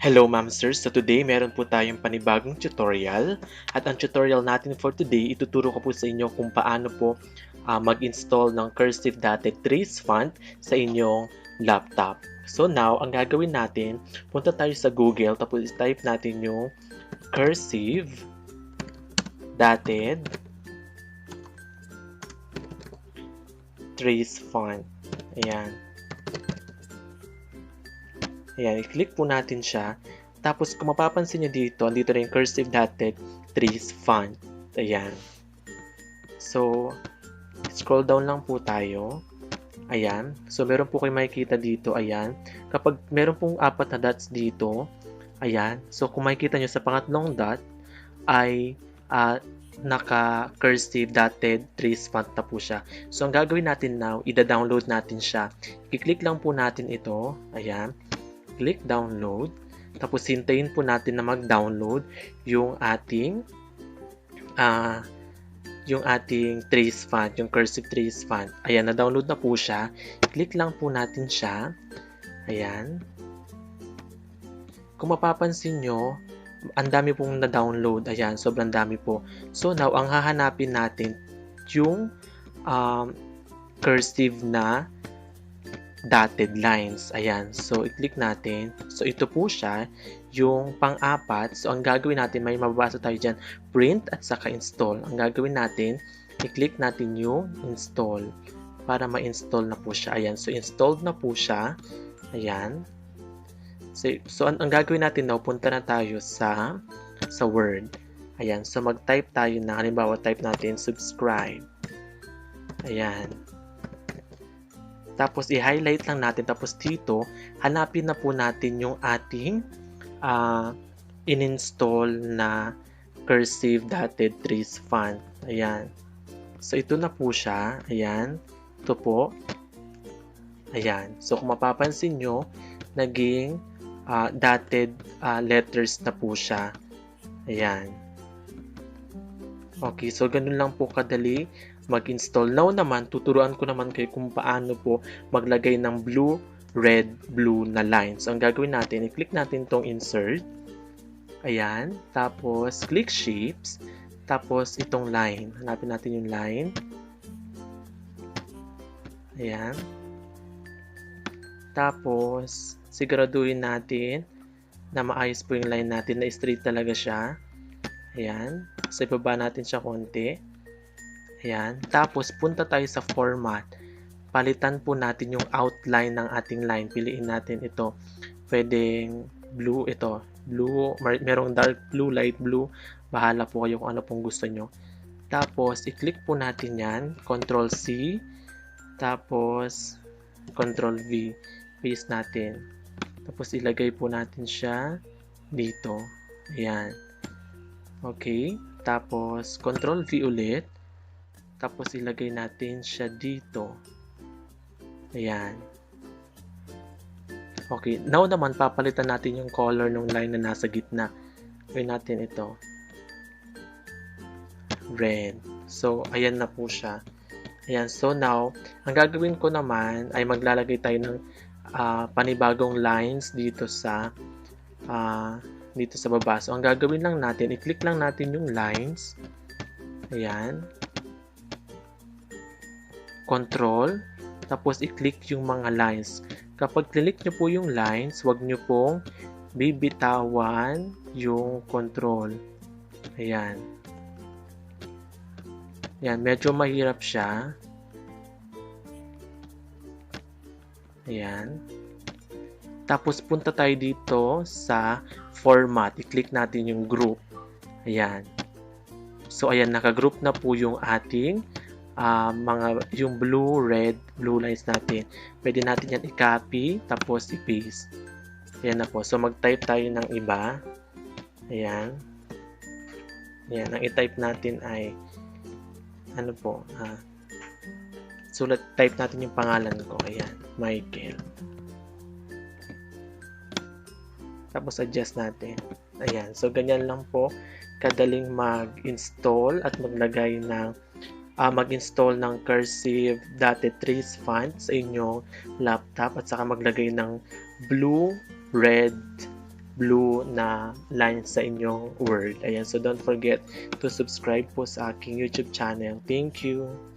Hello Mamsters! So today meron po tayong panibagong tutorial at ang tutorial natin for today ituturo ko po sa inyo kung paano po mag-install ng Cursive Dotted Trace font sa inyong laptop. So now, ang gagawin natin, punta tayo sa Google tapos type natin yung Cursive Dotted Trace font. Ayan. Ayan, i-click po natin siya. Tapos, kung mapapansin nyo dito, andito na yung Cursive Dotted Trace font. Ayan. So, scroll down lang po tayo. Ayan. So, meron po kayo makikita dito. Ayan. Kapag meron pong 4 na dots dito, ayan. So, kung makikita nyo sa pangatlong dot, ay naka-cursive dotted trace font na po siya. So, ang gagawin natin now, ida-download natin siya. I-click lang po natin ito. Ayan. Click download. Tapos hintayin po natin na mag-download yung ating trace font, yung cursive trace font. Ayan, na-download na po siya. Click lang po natin siya. Ayan. Kung mapapansin nyo, ang dami pong na-download. Ayan, sobrang dami po. So now, ang hahanapin natin yung cursive na dotted lines. Ayan. So, i-click natin. So, ito po siya, yung pang-apat. So, ang gagawin natin, may mababasa tayo dyan, print at saka install. Ang gagawin natin, i-click natin yung install para ma-install na po siya. Ayan. So, installed na po siya. Ayan. So ang gagawin natin now, punta na tayo sa Word. Ayan. So, mag-type tayo na, halimbawa, type natin subscribe. Ayan. Tapos, i-highlight lang natin. Tapos, dito, hanapin na po natin yung ating in-install na Cursive Dotted Trace font. Ayan. So, ito na po siya. Ayan. Ito po. Ayan. So, kung mapapansin nyo, naging dotted letters na po siya. Ayan. Okay. So, ganun lang po kadali mag-install. Now naman, tuturuan ko naman kayo kung paano po maglagay ng blue, red, blue na lines. So, ang gagawin natin, i-click natin tong insert. Ayan. Tapos, click shapes. Tapos, itong line. Hanapin natin yung line. Ayan. Tapos, siguraduhin natin na maayos po yung line natin, na straight talaga siya. Ayan. So, ibaba natin siya konti. Ayan. Tapos, punta tayo sa format. Palitan po natin yung outline ng ating line. Piliin natin ito. Pwedeng blue ito. Blue, merong dark blue, light blue. Bahala po kayo kung ano pong gusto nyo. Tapos, i-click po natin yan. Ctrl C. Tapos, Ctrl V. Paste natin. Tapos, ilagay po natin siya dito. Ayan. Okay. Tapos, Ctrl V ulit. Tapos, ilagay natin siya dito. Ayan. Okay. Now naman, papalitan natin yung color ng line na nasa gitna. Gawin natin ito. Red. So, ayan na po siya. Ayan. So, now, ang gagawin ko naman ay maglalagay tayo ng panibagong lines dito sa baba. So, ang gagawin lang natin, i-click lang natin yung lines. Ayan. Control, tapos i-click yung mga lines. Kapag click nyo po yung lines, huwag nyo pong bibitawan yung control. Ayan. Ayan, medyo mahirap siya. Ayan. Tapos punta tayo dito sa format. I-click natin yung group. Ayan. So, ayan, naka-group na po yung ating yung blue, red, blue lines natin. Pwede natin yan i-copy, tapos i-paste. Ayan na po. So, mag-type tayo ng iba. Ayan. Ayan. Ang i-type natin ay ano po, type natin yung pangalan ko. Ayan. Mikel. Tapos, adjust natin. Ayan. So, ganyan lang po kadaling mag-install at maglagay ng mag-install ng Cursive Dotted Trace font sa inyong laptop at saka maglagay ng blue, red, blue na line sa inyong word. Ayan, so don't forget to subscribe po sa aking YouTube channel. Thank you!